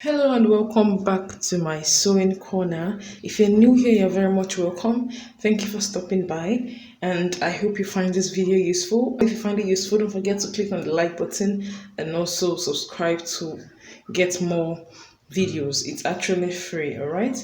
Hello and welcome back to my sewing corner. If you're new here, you're very much welcome. Thank you for stopping by, and I hope you find this video useful. If you find it useful, don't forget to click on the like button and also subscribe to get more videos. It's actually free, all right?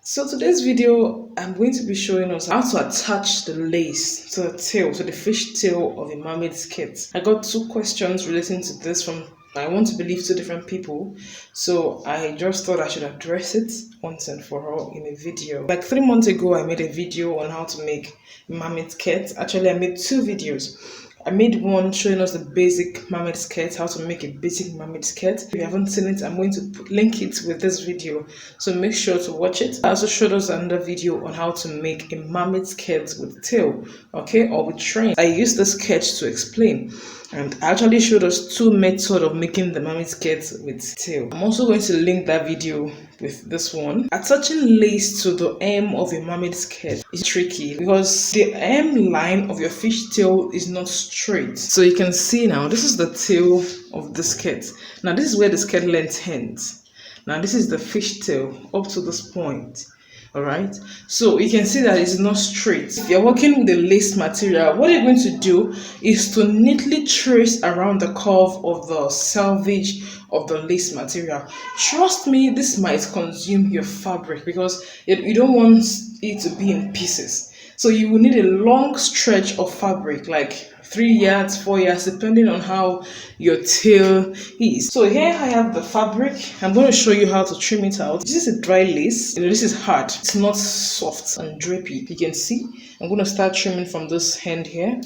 So today's video, I'm going to be showing us how to attach the lace to the tail, to the fish tail of a mermaid skirt. I got two questions relating to this from, I want to believe, two different people. So I just thought I should address it once and for all in a video. Like 3 months ago, I made a video on how to make mermaid skirts. Actually, I made two videos. I made one showing us the basic mermaid skirt, how to make a basic mermaid skirt. If you haven't seen it, I'm going to link it with this video, so make sure to watch it. I also showed us another video on how to make a mermaid skirt with tail, okay, or with train. I used the sketch to explain, and I actually showed us two methods of making the mermaid skirt with tail. I'm also going to link that video with this one. Attaching lace to the hem of a mermaid skirt is tricky because the hem line of your fish tail is not straight. So you can see now, this is the tail of the skirt. Now this is where the skirt length ends. Now this is the fish tail up to this point. All right, so you can see that it's not straight. If you're working with the lace material, what you're going to do is to neatly trace around the curve of the selvage of the lace material. Trust me, this might consume your fabric because you don't want it to be in pieces. So you will need a long stretch of fabric, like 3 yards, 4 yards, depending on how your tail is. So here I have the fabric. I'm going to show you how to trim it out. This is a dry lace. This is hard. It's not soft and drapey. You can see. I'm going to start trimming from this end here.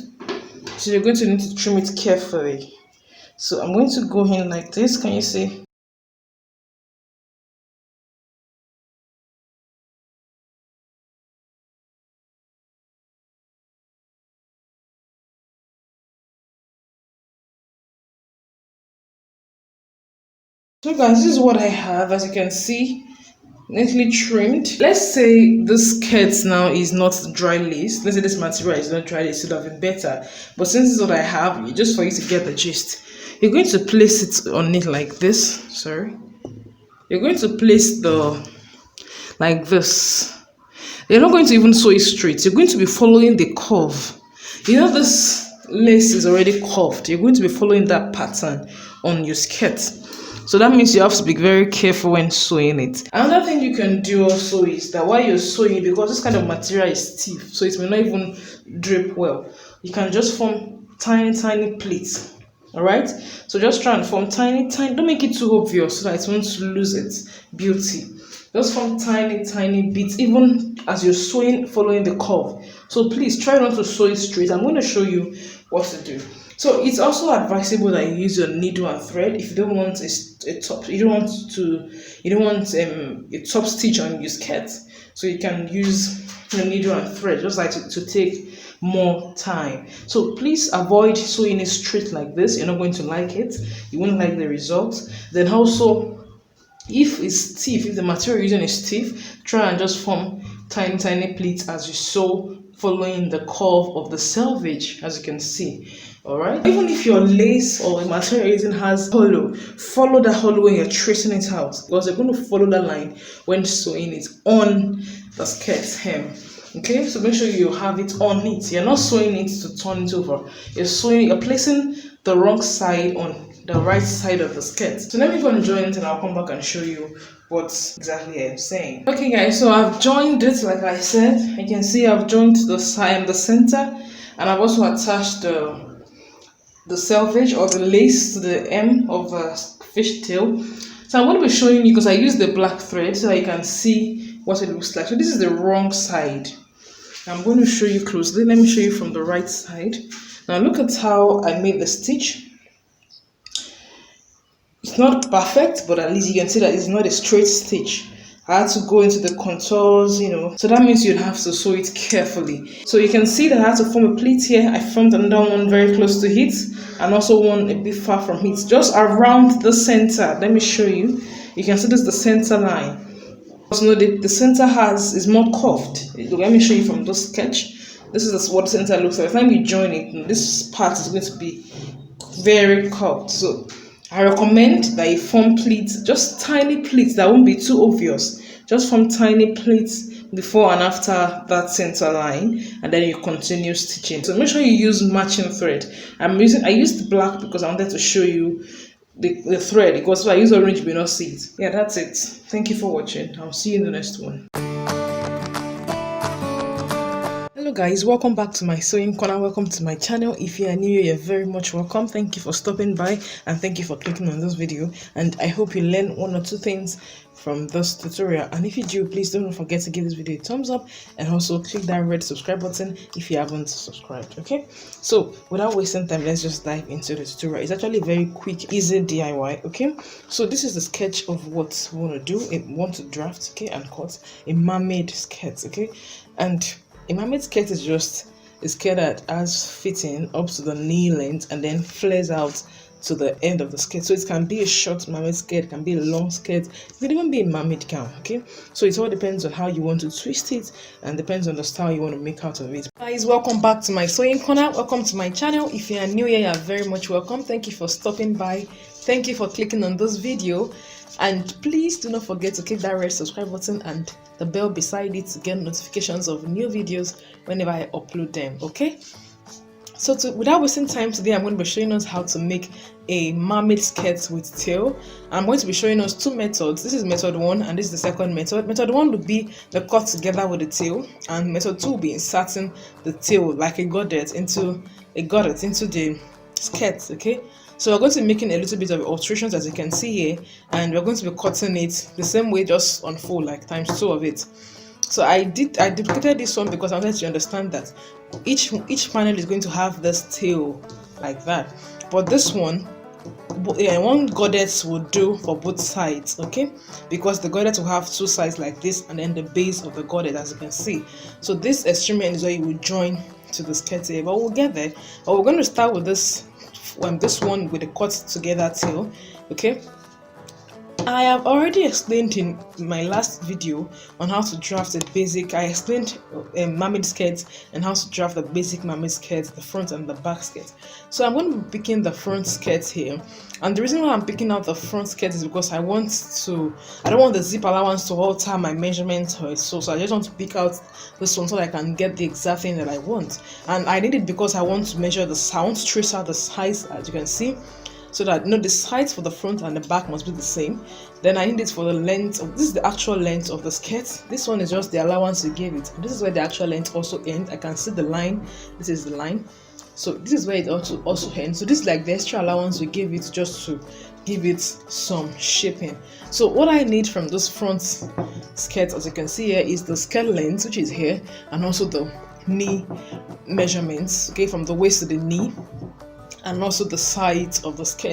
So you're going to need to trim it carefully. So I'm going to go in like this. Can you see? So guys, this is what I have. As you can see, neatly trimmed. Let's say this skirt now is not dry lace. Let's say this material is not dry lace, it would have been better. But since this is what I have, just for you to get the gist, you're going to place it on it like this. Sorry. You're going to place like this. You're not going to even sew it straight. You're going to be following the curve. You know this lace is already curved. You're going to be following that pattern on your skirt. So that means you have to be very careful when sewing it. Another thing you can do also is that while you're sewing, because this kind of material is stiff, so it may not even drape well, you can just form tiny pleats. Alright? So just try and form tiny, don't make it too obvious so that it won't lose its beauty. Just form tiny bits, even as you're sewing, following the curve. So please try not to sew it straight. I'm going to show you what to do. So it's also advisable that you use your needle and thread if you don't want a top. You don't want a top stitch on your skirt. So you can use your needle and thread, just like to take more time. So please avoid sewing it straight like this. You're not going to like it. You won't like the result. Then also, if it's stiff, if the material you're using is stiff, try and just form tiny pleats as you sew, following the curve of the selvage, as you can see. All right, even if your lace or the material using has hollow, follow that hollow when you're tracing it out, because you're going to follow that line when sewing it on the skirt's hem. Okay, so make sure you have it on it. You're not sewing it to turn it over. You're placing the wrong side on the right side of the skirt. So let me go and join it, and I'll come back and show you what exactly I'm saying. Okay guys, so I've joined it like I said. You can see I've joined the side and the center, and I've also attached the selvage or the lace to the hem of the fish tail. So I'm going to be showing you, because I used the black thread so that you can see what it looks like. So this is the wrong side. I'm going to show you closely. Let me show you from the right side. Now look at how I made the stitch. It's not perfect, but at least you can see that it's not a straight stitch. I had to go into the contours, so that means you'd have to sew it carefully. So you can see that I had to form a pleat here. I formed another one very close to it, and also one a bit far from it, just around the center. Let me show you. You can see this is the center line. So the center is more curved. Let me show you from this sketch. This is what the center looks like. By the time you join it, this part is going to be very curved. So I recommend that you form pleats, just tiny pleats that won't be too obvious. Just form tiny pleats before and after that center line, and then you continue stitching. So make sure you use matching thread. I used black because I wanted to show you the thread, because if I use orange you may not see it. Yeah, that's it. Thank you for watching. I'll see you in the next one. Hello guys, welcome back to my sewing corner. Welcome to my channel. If you are new, you're very much welcome. Thank you for stopping by and thank you for clicking on this video, and I hope you learn one or two things from this tutorial. And if you do, please don't forget to give this video a thumbs up and also click that red subscribe button if you haven't subscribed. Okay, so without wasting time, let's just dive into the tutorial. It's actually very quick, easy DIY. Okay, so this is the sketch of what we want to do. We want to draft, okay, and cut a mermaid skirt. Okay, and a mermaid skirt is just a skirt that has fitting up to the knee length and then flares out to the end of the skirt. So it can be a short mermaid skirt, it can be a long skirt, it can even be a mermaid gown. Okay, so it all depends on how you want to twist it and depends on the style you want to make out of it. Guys, welcome back to my sewing corner. Welcome to my channel. If you are new here, you are very much welcome. Thank you for stopping by. Thank you for clicking on this video. And please do not forget to click that red subscribe button and the bell beside it to get notifications of new videos whenever I upload them. Okay, so without wasting time, today I'm going to be showing us how to make a mermaid skirt with tail. I'm going to be showing us two methods. This is method 1 and this is the second method. Method 1 would be the cut together with the tail, and method 2 will be inserting the tail like a goddess into the skirt. Okay, so we're going to be making a little bit of alterations, as you can see here, and we're going to be cutting it the same way, just on full, like times 2 of it. So I duplicated this one because I wanted to understand that each panel is going to have this tail like that, but this one goddess would do for both sides. Okay, because the goddess will have 2 sides like this and then the base of the goddess, as you can see. So this extreme end is where you will join to the skirt here, but we'll get there. But we're going to start with this one with the cut together tail. Okay, I have already explained in my last video on how to draft a basic. I explained mermaid skirts and how to draft the basic mermaid skirt, the front and the back skirt. So I'm going to be picking the front skirt here, and the reason why I'm picking out the front skirt is because I don't want the zip allowance to alter my measurement, so I just want to pick out this one so that I can get the exact thing that I want. And I need it because I want to measure the sound, trace out the size, as you can see, so that the sides for the front and the back must be the same. Then I need it for the length of, this is the actual length of the skirt. This one is just the allowance you gave it. This is where the actual length also ends. I can see the line. This is the line. So this is where it also ends. So this is like the extra allowance we gave it just to give it some shaping. So what I need from this front skirt, as you can see here, is the skirt length, which is here, and also the knee measurements, okay, from the waist to the knee, and also the sides of the skirt.